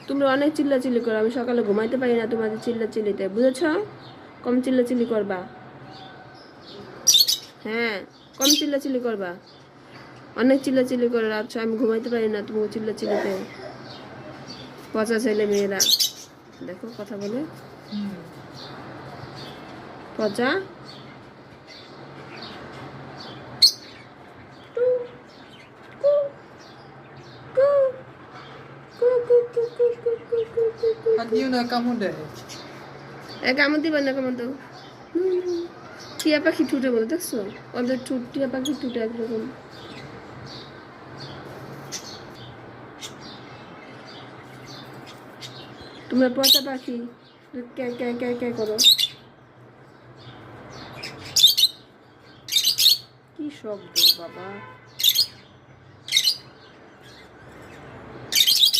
তোমরা অনেক চিল্লাচিল্লি করো, আমি সকালে ঘুমাইতে পারি না তোমাদের চিল্লাচিল্লিতে, বুঝেছ? কম চিল্লাচিল্লি করবা। হ্যাঁ, কম চিল্লাচিল্লি করবা। অনেক চিল্লাচিল্লি করে রাখছো, আমি ঘুমাইতে পারি না তুমি চিল্লাচিল্লিতে। পচা ছেলে মেয়েরা দেখো কথা বলে, পচা। কামড় দিবা না, কামড় দাও। টিয়া পাখি ঠুটের মতো দেখছো, ওদের ঠুট টিয়া পাখি ঠুটে একরকম। তোমরা পচা পাখি ক্যা ক্যা ক্যা ক্যা করো। কি শব্দ বাবা!